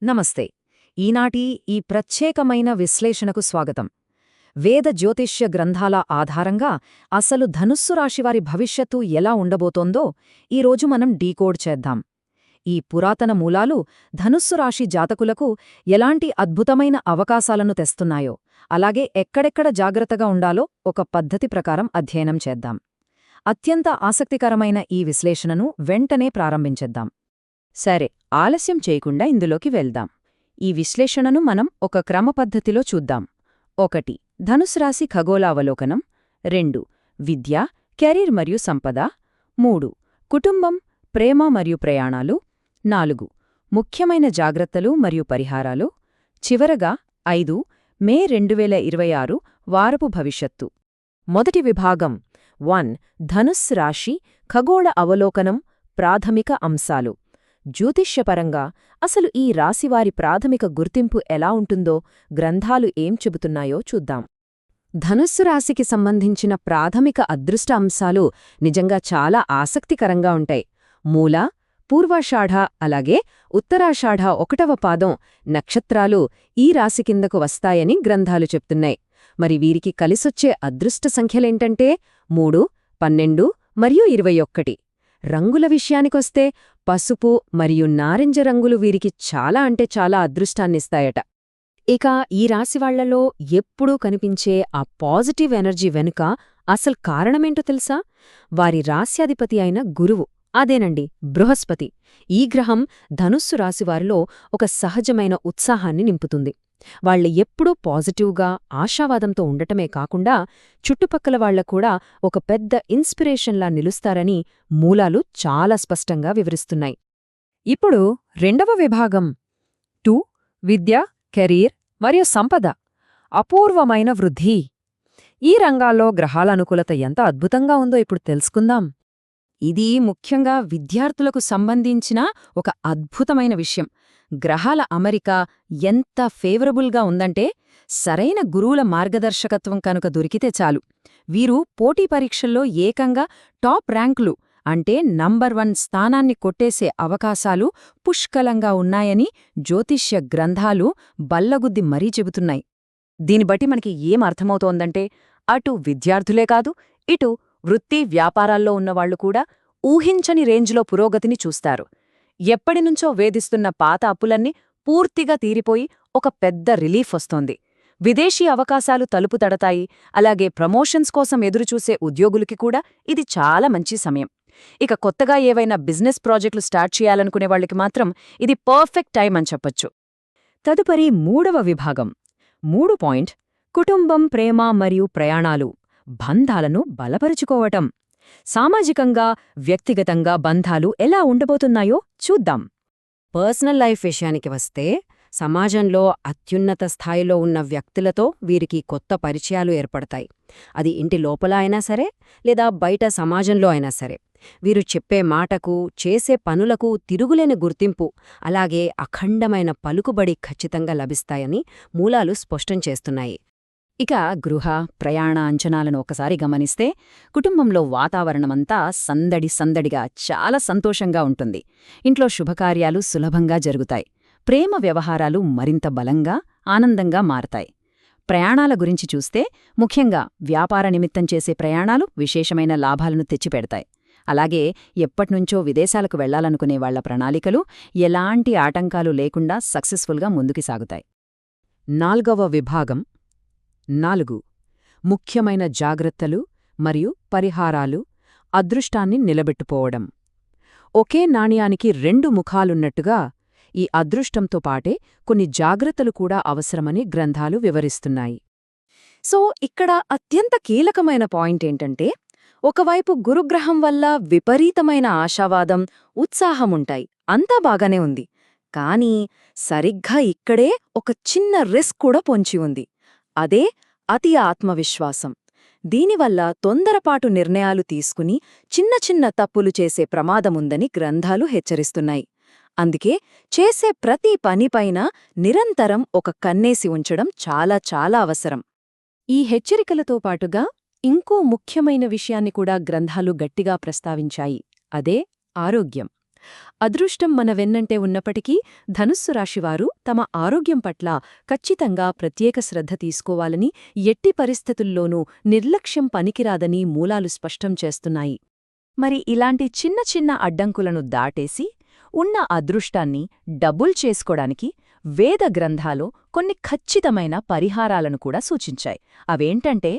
నమస్తే. ఈనాటి ఈ ప్రత్యేకమైన విశ్లేషణకు స్వాగతం. వేద జ్యోతిష్య గ్రంథాల ఆధారంగా అసలు ధనుస్సు రాశివారి భవిష్యత్తు ఎలా ఉండబోతోందో ఈరోజు మనం డీకోడ్ చేద్దాం. ఈ పురాతన మూలాలు ధనుస్సు రాశి జాతకులకు ఎలాంటి అద్భుతమైన అవకాశాలను తెస్తున్నాయో, అలాగే ఎక్కడెక్కడ జాగ్రత్తగా ఉండాలో ఒక పద్ధతి ప్రకారం అధ్యయనం చేద్దాం. అత్యంత ఆసక్తికరమైన ఈ విశ్లేషణను వెంటనే ప్రారంభించేద్దాం. సరే, ఆలస్యం చేయకుండా ఇందులోకి వెళ్దాం. ఈ విశ్లేషణను మనం ఒక క్రమపద్ధతిలో చూద్దాం. 1. ధనుసు రాశి ఖగోళావలోకనం. 2. విద్య, కెరీర్ మరియు సంపద. 3. కుటుంబం, ప్రేమ మరియు ప్రయాణాలు. 4. ముఖ్యమైన జాగ్రత్తలు మరియు పరిహారాలు. చివరగా 5. మే 2026 వారపు భవిష్యత్తు. మొదటి విభాగం 1. ధనుస్సు రాశి ఖగోళ అవలోకనం. ప్రాథమిక అంశాలు. జ్యోతిష్యపరంగా అసలు ఈ రాశివారి ప్రాథమిక గుర్తింపు ఎలా ఉంటుందో గ్రంథాలు ఏం చెబుతున్నాయో చూద్దాం. ధనుస్సు రాశికి సంబంధించిన ప్రాథమిక అదృష్ట అంశాలు నిజంగా చాలా ఆసక్తికరంగా ఉంటాయి. మూల, పూర్వాషాఢ అలాగే ఉత్తరాషాఢ 1వ పాదం నక్షత్రాలు ఈ రాశి కిందకు వస్తాయని గ్రంథాలు చెప్తున్నాయి. మరి వీరికి కలిసొచ్చే అదృష్ట సంఖ్యలేంటంటే 3, 12 మరియు 21. రంగుల విషయానికొస్తే పసుపు మరియు నారింజ రంగులు వీరికి చాలా అదృష్టాన్నిస్తాయట. ఇక ఈ రాశివాళ్లలో ఎప్పుడూ కనిపించే ఆ పాజిటివ్ ఎనర్జీ వెనుక అసలు కారణమేంటో తెలుసా? వారి రాశ్యాధిపతి అయిన గురువు, అదేనండి బృహస్పతి. ఈ గ్రహం ధనుస్సు రాశివారిలో ఒక సహజమైన ఉత్సాహాన్ని నింపుతుంది. వాళ్లు ఎప్పుడూ పాజిటివ్గా, ఆశావాదంతో ఉండటమే కాకుండా చుట్టుపక్కల వాళ్లకూడా ఒక పెద్ద ఇన్స్పిరేషన్లా నిలుస్తారని మూలాలు చాలా స్పష్టంగా వివరిస్తున్నాయి. ఇప్పుడు 2వ విభాగం 2. విద్య, కెరీర్ మరియు సంపద. అపూర్వమైన వృద్ధి. ఈ రంగాల్లో గ్రహాల అనుకూలత ఎంత అద్భుతంగా ఉందో ఇప్పుడు తెలుసుకుందాం. ఇది ముఖ్యంగా విద్యార్థులకు సంబంధించిన ఒక అద్భుతమైన విషయం. గ్రహాల అమరిక ఎంత ఫేవరబుల్గా ఉందంటే, సరైన గురువుల మార్గదర్శకత్వం కనుక దొరికితే చాలు. వీరు పోటీ పరీక్షల్లో ఏకంగా టాప్ ర్యాంకులు అంటే నంబర్ 1 స్థానాన్ని కొట్టేసే అవకాశాలు పుష్కలంగా ఉన్నాయని జ్యోతిష్య గ్రంథాలు బల్లగుద్ది మరీ చెబుతున్నాయి. దీని బట్టి మనకి ఏం అర్థమవుతోందంటే, అటు విద్యార్థులే కాదు, ఇటు వృత్తి వ్యాపారాల్లో ఉన్నవాళ్లు కూడా ఊహించని రేంజ్లో పురోగతిని చూస్తారు. ఎప్పటినుంచో వేధిస్తున్న పాత అప్పులన్నీ పూర్తిగా తీరిపోయి ఒక పెద్ద రిలీఫ్ వస్తోంది. విదేశీ అవకాశాలు తలుపు తడతాయి. అలాగే ప్రమోషన్స్ కోసం ఎదురుచూసే ఉద్యోగులకి కూడా ఇది చాలా మంచి సమయం. ఇక కొత్తగా ఏవైనా బిజినెస్ ప్రాజెక్టులు స్టార్ట్ చేయాలనుకునే వాళ్ళకి మాత్రం ఇది పర్ఫెక్ట్ టైం అని చెప్పొచ్చు. తదుపరి 3వ విభాగం 3. కుటుంబం, ప్రేమ మరియు ప్రయాణాలు. బంధాలను బలపరుచుకోవటం. సామాజికంగా, వ్యక్తిగతంగా బంధాలు ఎలా ఉండబోతున్నాయో చూద్దాం. పర్సనల్ లైఫ్ విషయానికి వస్తే, సమాజంలో అత్యున్నత స్థాయిలో ఉన్న వ్యక్తులతో వీరికి కొత్త పరిచయాలు ఏర్పడతాయి. అది ఇంటి లోపల అయినా సరే, లేదా బయట సమాజంలో అయినా సరే. వీరు చెప్పే మాటకు, చేసే పనులకు తిరుగులేని గుర్తింపు, అలాగే అఖండమైన పలుకుబడి ఖచ్చితంగా లభిస్తాయని మూలాలు స్పష్టం చేస్తున్నాయి. ఇక గృహ, ప్రయాణ అంచనాలను ఒకసారి గమనిస్తే, కుటుంబంలో వాతావరణమంతా సందడిగా చాలా సంతోషంగా ఉంటుంది. ఇంట్లో శుభకార్యాలు సులభంగా జరుగుతాయి. ప్రేమ వ్యవహారాలు మరింత బలంగా, ఆనందంగా మారతాయి. ప్రయాణాల గురించి చూస్తే, ముఖ్యంగా వ్యాపార నిమిత్తం చేసే ప్రయాణాలు విశేషమైన లాభాలను తెచ్చిపెడతాయి. అలాగే ఎప్పట్నుంచో విదేశాలకు వెళ్లాలనుకునే వాళ్ల ప్రణాళికలు ఎలాంటి ఆటంకాలు లేకుండా సక్సెస్ఫుల్గా ముందుకు సాగుతాయి. 4వ విభాగం 4. ముఖ్యమైన జాగ్రత్తలు మరియు పరిహారాలు. అదృష్టాన్ని నిలబెట్టుకోవడం. ఒకే నాణ్యానికి 2 ముఖాలున్నట్టుగా ఈ అదృష్టంతో పాటే కొన్ని జాగ్రత్తలు కూడా అవసరమని గ్రంథాలు వివరిస్తున్నాయి. సో ఇక్కడ అత్యంత కీలకమైన పాయింట్ ఏంటంటే, ఒకవైపు గురుగ్రహం వల్ల విపరీతమైన ఆశావాదం, ఉత్సాహముంటాయి, అంతా బాగానే ఉంది. కానీ సరిగ్గా ఇక్కడే ఒక చిన్న రిస్క్ కూడా పొంచి ఉంది. అదే అతి ఆత్మవిశ్వాసం. దీనివల్ల తొందరపాటు నిర్ణయాలు తీసుకుని చిన్న తప్పులు చేసే ప్రమాదముందని గ్రంథాలు హెచ్చరిస్తున్నాయి. అందుకే చేసే ప్రతి పనిపైన నిరంతరం ఒక కన్నేసి ఉంచడం చాలా అవసరం. ఈ హెచ్చరికలతో పాటుగా ఇంకో ముఖ్యమైన విషయాన్ని కూడా గ్రంథాలు గట్టిగా ప్రస్తావించాయి. అదే ఆరోగ్యం. అదృష్టం మన వెన్నంటే ఉన్నప్పటికీ ధనుస్సు రాశివారు తమ ఆరోగ్యం పట్ల ఖచ్చితంగా ప్రత్యేక శ్రద్ధ తీసుకోవాలని, ఎట్టి పరిస్థితుల్లోనూ నిర్లక్ష్యం పనికిరాదని మూలాలు స్పష్టం చేస్తున్నాయి. మరి ఇలాంటి చిన్న చిన్న అడ్డంకులను దాటేసి ఉన్న అదృష్టాన్ని డబుల్ చేసుకోడానికి వేద గ్రంథాలు కొన్ని ఖచ్చితమైన పరిహారాలను కూడా సూచించాయి. అవేంటంటే,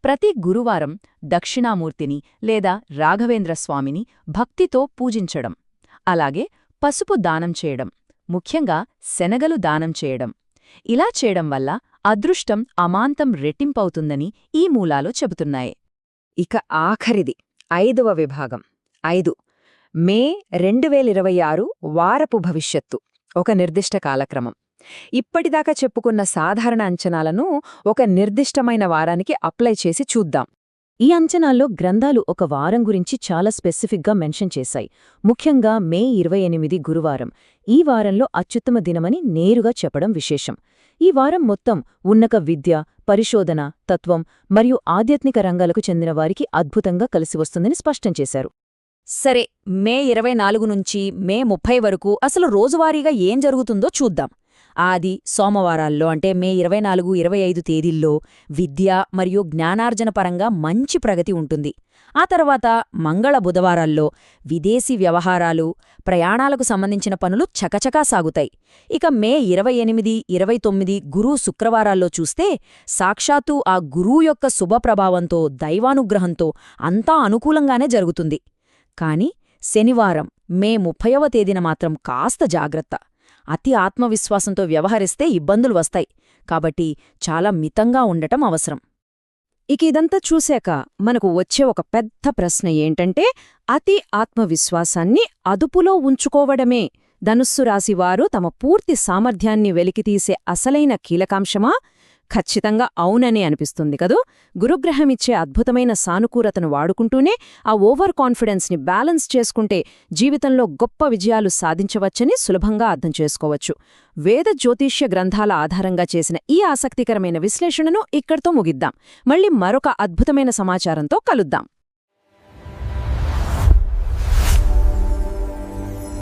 ప్రతి గురువారం దక్షిణామూర్తిని లేదా రాఘవేంద్రస్వామిని భక్తితో పూజించడం, అలాగే పసుపు దానం చేయడం, ముఖ్యంగా శనగలు దానం చేయడం. ఇలా చేయడం వల్ల అదృష్టం అమాంతం రెట్టింపవుతుందని ఈ మూలాలు చెబుతున్నాయి. ఇక ఆఖరిది 5వ విభాగం 5 మే 2026 వారపు భవిష్యత్తు, ఒక నిర్దిష్ట కాలక్రమం. ఇప్పటిదాకా చెప్పుకున్న సాధారణ అంచనాలను ఒక నిర్దిష్టమైన వారానికి అప్లై చేసి చూద్దాం. ఈ అంచనాల్లో గ్రంథాలు ఒక వారం గురించి చాలా స్పెసిఫిక్గా మెన్షన్ చేశాయి. ముఖ్యంగా మే 28 గురువారం ఈ వారంలో అత్యుత్తమ దినమని నేరుగా చెప్పడం విశేషం. ఈ వారం మొత్తం ఉన్నత విద్య, పరిశోధన, తత్వం మరియు ఆధ్యాత్మిక రంగాలకు చెందిన వారికి అద్భుతంగా కలిసివస్తుందని స్పష్టం చేశారు. సరే, మే 24 నుంచి మే 30 వరకు అసలు రోజువారీగా ఏం జరుగుతుందో చూద్దాం. ఆది సోమవారాల్లో అంటే మే 24, 25 తేదీల్లో విద్య మరియు జ్ఞానార్జన పరంగా మంచి ప్రగతి ఉంటుంది. ఆ తర్వాత మంగళ బుధవారాల్లో విదేశీ వ్యవహారాలు, ప్రయాణాలకు సంబంధించిన పనులు చకచకా సాగుతాయి. ఇక మే 28, 29 గురు శుక్రవారాల్లో చూస్తే సాక్షాత్తు ఆ గురువు యొక్క శుభప్రభావంతో, దైవానుగ్రహంతో అంతా అనుకూలంగానే జరుగుతుంది. కాని శనివారం మే 30వ తేదీన మాత్రం కాస్త జాగ్రత్త. అతి ఆత్మవిశ్వాసంతో వ్యవహరిస్తే ఇబ్బందులు వస్తాయి. కాబట్టి చాలా మితంగా ఉండటం అవసరం. ఇక ఇదంతా చూశాక మనకు వచ్చే ఒక పెద్ద ప్రశ్న ఏంటంటే, అతి ఆత్మవిశ్వాసాన్ని అదుపులో ఉంచుకోవడమే ధనుస్సు రాశివారు తమ పూర్తి సామర్థ్యాన్ని వెలికితీసే అసలైన కీలకాంశమా? ఖచ్చితంగా అవుననే అనిపిస్తుంది కదూ. గురుగ్రహమిచ్చే అద్భుతమైన సానుకూలతను వాడుకుంటూనే ఆ ఓవర్ కాన్ఫిడెన్స్ని బ్యాలెన్స్ చేసుకుంటే జీవితంలో గొప్ప విజయాలు సాధించవచ్చని సులభంగా అర్థం చేసుకోవచ్చు. వేద జ్యోతిష్య గ్రంథాల ఆధారంగా చేసిన ఈ ఆసక్తికరమైన విశ్లేషణను ఇక్కడితో ముగిద్దాం. మళ్ళీ మరొక అద్భుతమైన సమాచారంతో కలుద్దాం.